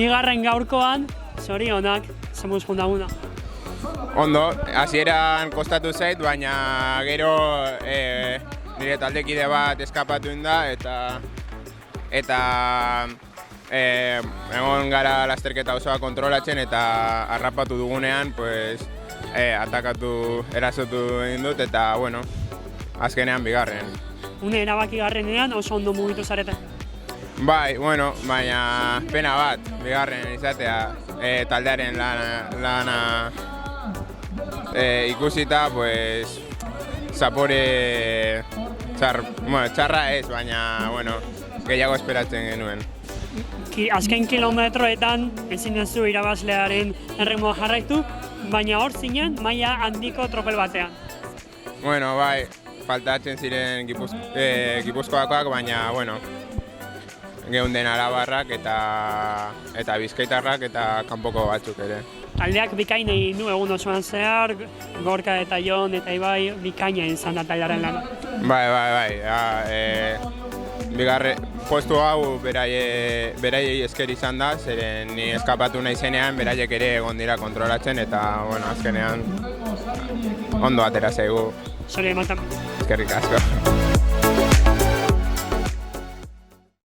Bigarren gaurkoan, zorionak, zemuz jundaguna. Ondo, hasieran kostatu zait, baina gero nire taldekide bat eskapatu da eta egon gara lasterketa osoa kontrolatzen eta harrapatu dugunean, pues, erasotu egin dut eta, bueno, azkenean bigarren. Une erabaki garrenean oso ondo mugitu zarete. Bai, bueno, baina pena bat, bigarren izatea, taldearen lana ikusita, pues, zapore txarra ez, baina, bueno, gehiago esperatzen genuen. Azken kilometroetan ezin duzu irabazlearen erritmoa jarraitu, baina hor zinen maila handiko tropel batean. Bueno, bai, faltatzen ziren Gipuzkoakoak, baina, bueno, geunden arabarrak eta bizkaitarrak eta kanpoko batzuk ere. Taldeak bikain egin du egun osoan zehar, Gorka eta Jon eta Ibai bikaina izan da taldearen lana. Bai. Bigarren postu hau beraiei esker izan da, zeren ni eskapatu nahi zenean, beraiek ere egon dira kontrolatzen eta, bueno, azkenean ondo atera zaigu. Zori ematen. Eskerrik asko.